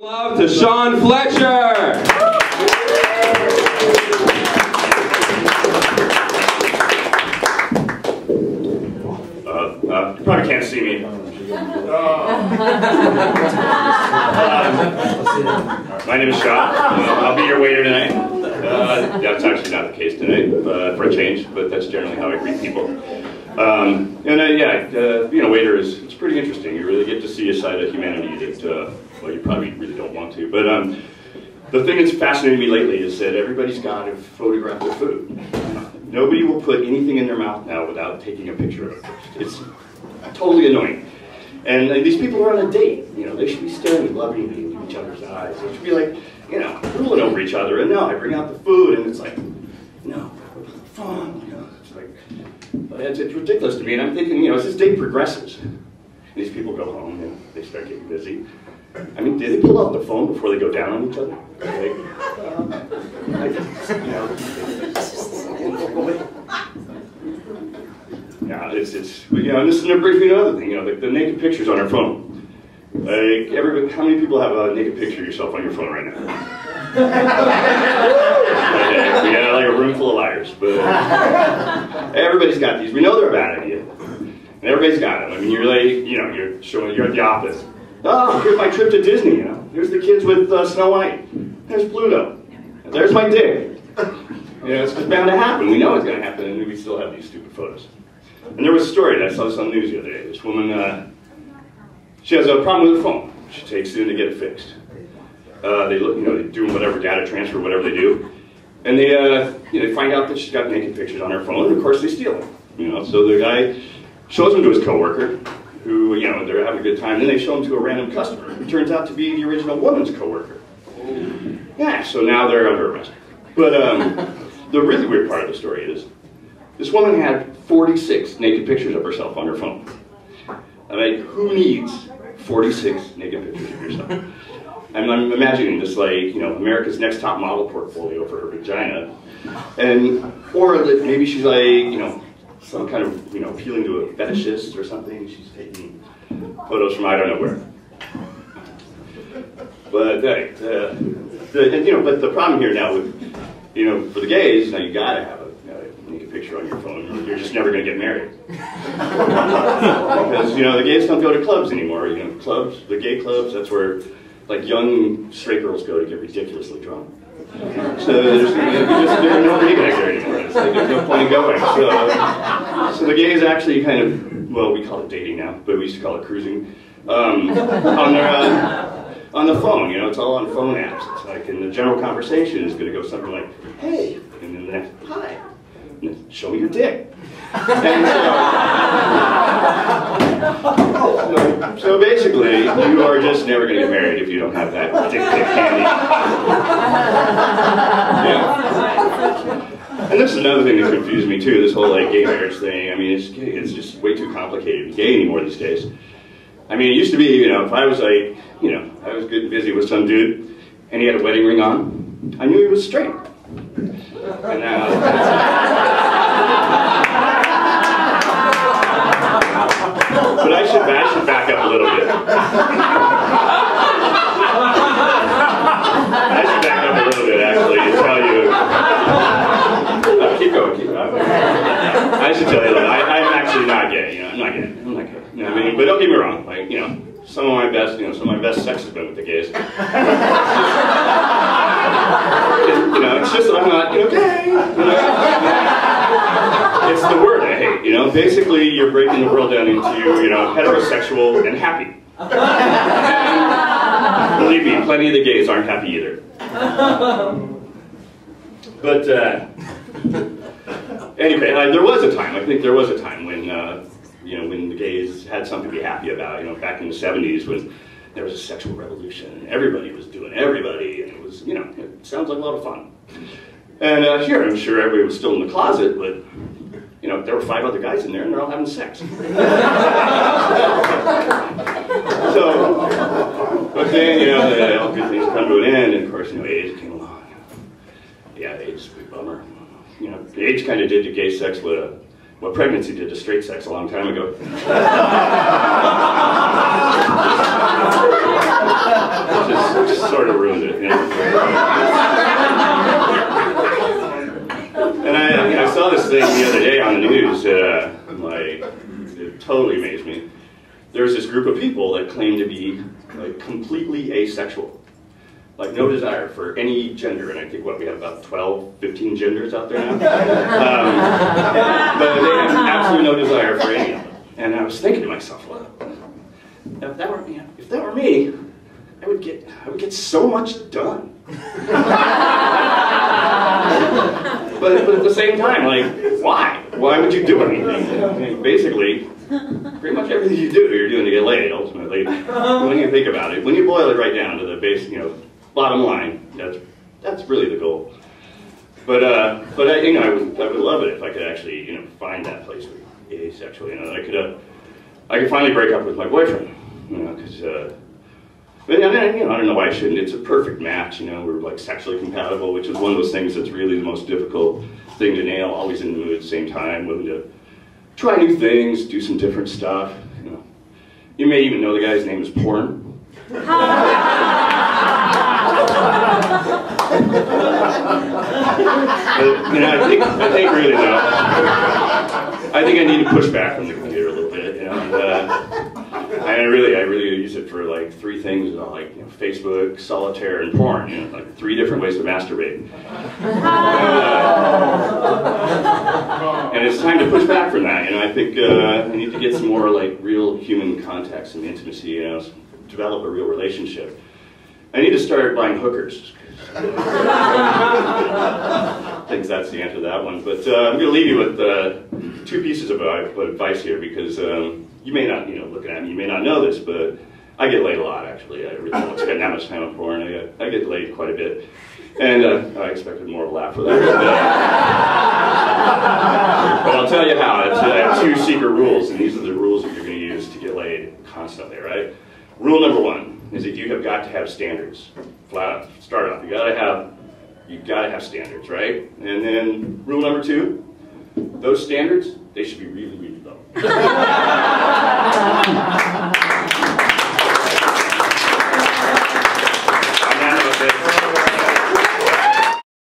Love to Shaun Fletcher. You probably can't see me. My name is Shaun. I'll be your waiter tonight. That's actually not the case tonight, for a change, but that's generally how I greet people. Being a waiter it's pretty interesting. You really get to see a side of humanity that, well, you probably really don't want to. But the thing that's fascinated me lately is that everybody's got to photograph their food. Nobody will put anything in their mouth now without taking a picture of it first. It's totally annoying. And these people are on a date. You know, they should be staring lovingly into each other's eyes. They should be like, you know, drooling over each other. And no, I bring out the food, and it's like, no, fun. You know, it's like, it's ridiculous to me. And I'm thinking, you know, as this date progresses, these people go home and they start getting busy. I mean, do they pull out the phone before they go down on each other? Yeah, it's you know, and this brings me to another thing. You know, the naked pictures on our phone. Like, how many people have a naked picture of yourself on your phone right now? We got like a room full of liars, but everybody's got these. We know they're a bad idea, and everybody's got them. I mean, you're like, you know, you're at the office. Oh, here's my trip to Disney. You know, here's the kids with Snow White. There's Pluto. There's my dick. You know, it's bound to happen. We know it's going to happen, and we still have these stupid photos. And there was a story that I saw this on the news the other day. This woman, she has a problem with her phone. She takes it in to get it fixed. They look, you know, they do whatever data transfer, whatever they do, and they, they find out that she's got naked pictures on her phone. And of course, they steal them. You know, so the guy shows them to his coworker, who, you know, they're having a good time. Then they show them to a random customer, who turns out to be the original woman's coworker. Yeah, so now they're under arrest. But the really weird part of the story is, this woman had 46 naked pictures of herself on her phone. I mean, who needs 46 naked pictures of yourself? I mean, I'm imagining this, like, you know, America's Next Top Model portfolio for her vagina, or that maybe she's like, you know, some kind of, you know, appealing to a fetishist or something. She's taking photos from I don't know where. But you know, but the problem here now with, you know, for the gays, now you gotta have a naked picture on your phone. You're just never gonna get married. Because, you know, the gays don't go to clubs anymore. You know, clubs, the gay clubs, that's where, like, young straight girls go to get ridiculously drunk. So there's no reconnect there anymore. It's like, there's no point in going. So the gays actually kind of, well, we call it dating now, but we used to call it cruising, on the phone. You know, it's all on phone apps. It's like, and the general conversation is going to go something like, hey, and then the next, hi, and then, show me your dick. And so basically, you are just never going to get married if you don't have that dick handy. Yeah. And this is another thing that confused me too, this whole like gay marriage thing. I mean, it's just way too complicated to be gay anymore these days. I mean, it used to be, you know, if I was like, you know, I was good and busy with some dude, and he had a wedding ring on, I knew he was straight. And now, but I should back up a little bit. I should back up a little bit, actually, and tell you. Keep going. I should tell you that I'm actually not gay. You know, I'm not gay. You know what I mean? But don't get me wrong. Like, you know, some of my best sex has been with the gays. You know, it's just that I'm not, you know, gay. You know? It's the word I hate, you know? Basically, you're breaking the world down into, you know, heterosexual and happy. And believe me, plenty of the gays aren't happy either. But, anyway, there was a time, I think there was a time when, you know, when the gays had something to be happy about, you know, back in the 70s when there was a sexual revolution and everybody was doing everybody, and it was, you know, it sounds like a lot of fun. And here, I'm sure everybody was still in the closet, but, you know, there were 5 other guys in there and they're all having sex. So, but then, you know, all good things come to an end, and of course, you know, AIDS came along. Yeah, AIDS is a big bummer. You know, AIDS kind of did to gay sex what pregnancy did to straight sex a long time ago. Just sort of ruined it. You know? And I saw this thing the other day on the news, like, it totally amazed me. There's this group of people that claim to be like completely asexual. Like no desire for any gender, and I think what we have about 12, 15 genders out there now. But they have absolutely no desire for any of them. And I was thinking to myself, well, if that were me, I would get so much done. But at the same time, like, why? Why would you do anything? I mean, basically, pretty much everything you do, you're doing to get laid. Ultimately, when you think about it, when you boil it right down to the basic, bottom line, that's really the goal. But I would love it if I could actually, find that place where you're asexual. I could finally break up with my boyfriend, because. But I don't know why I shouldn't. It's a perfect match, we're like sexually compatible, which is one of those things that's really the most difficult thing to nail. Always in the mood at the same time, willing to try new things, do some different stuff. You may even know the guy's name is Porn. But, I think really though, I think I need to push back from the computer a little bit, I really use it for like three things, like Facebook, solitaire, and porn. Like 3 different ways to masturbate. And it's time to push back from that. I think I need to get some more like real human contact, some intimacy. Develop a real relationship. I need to start buying hookers. I think that's the answer to that one. But I'm going to leave you with 2 pieces of advice here, because you may not, looking at me, you may not know this, but I get laid a lot, actually. I really don't spend that much time on porn. I get laid quite a bit. And I expected more of a laugh for that. But I'll tell you how. I have 2 secret rules, and these are the rules that you're going to use to get laid constantly, right? Rule number 1 is that you have got to have standards. Flat out, start off. You gotta have standards, right? And then rule number 2, those standards, they should be really, really low.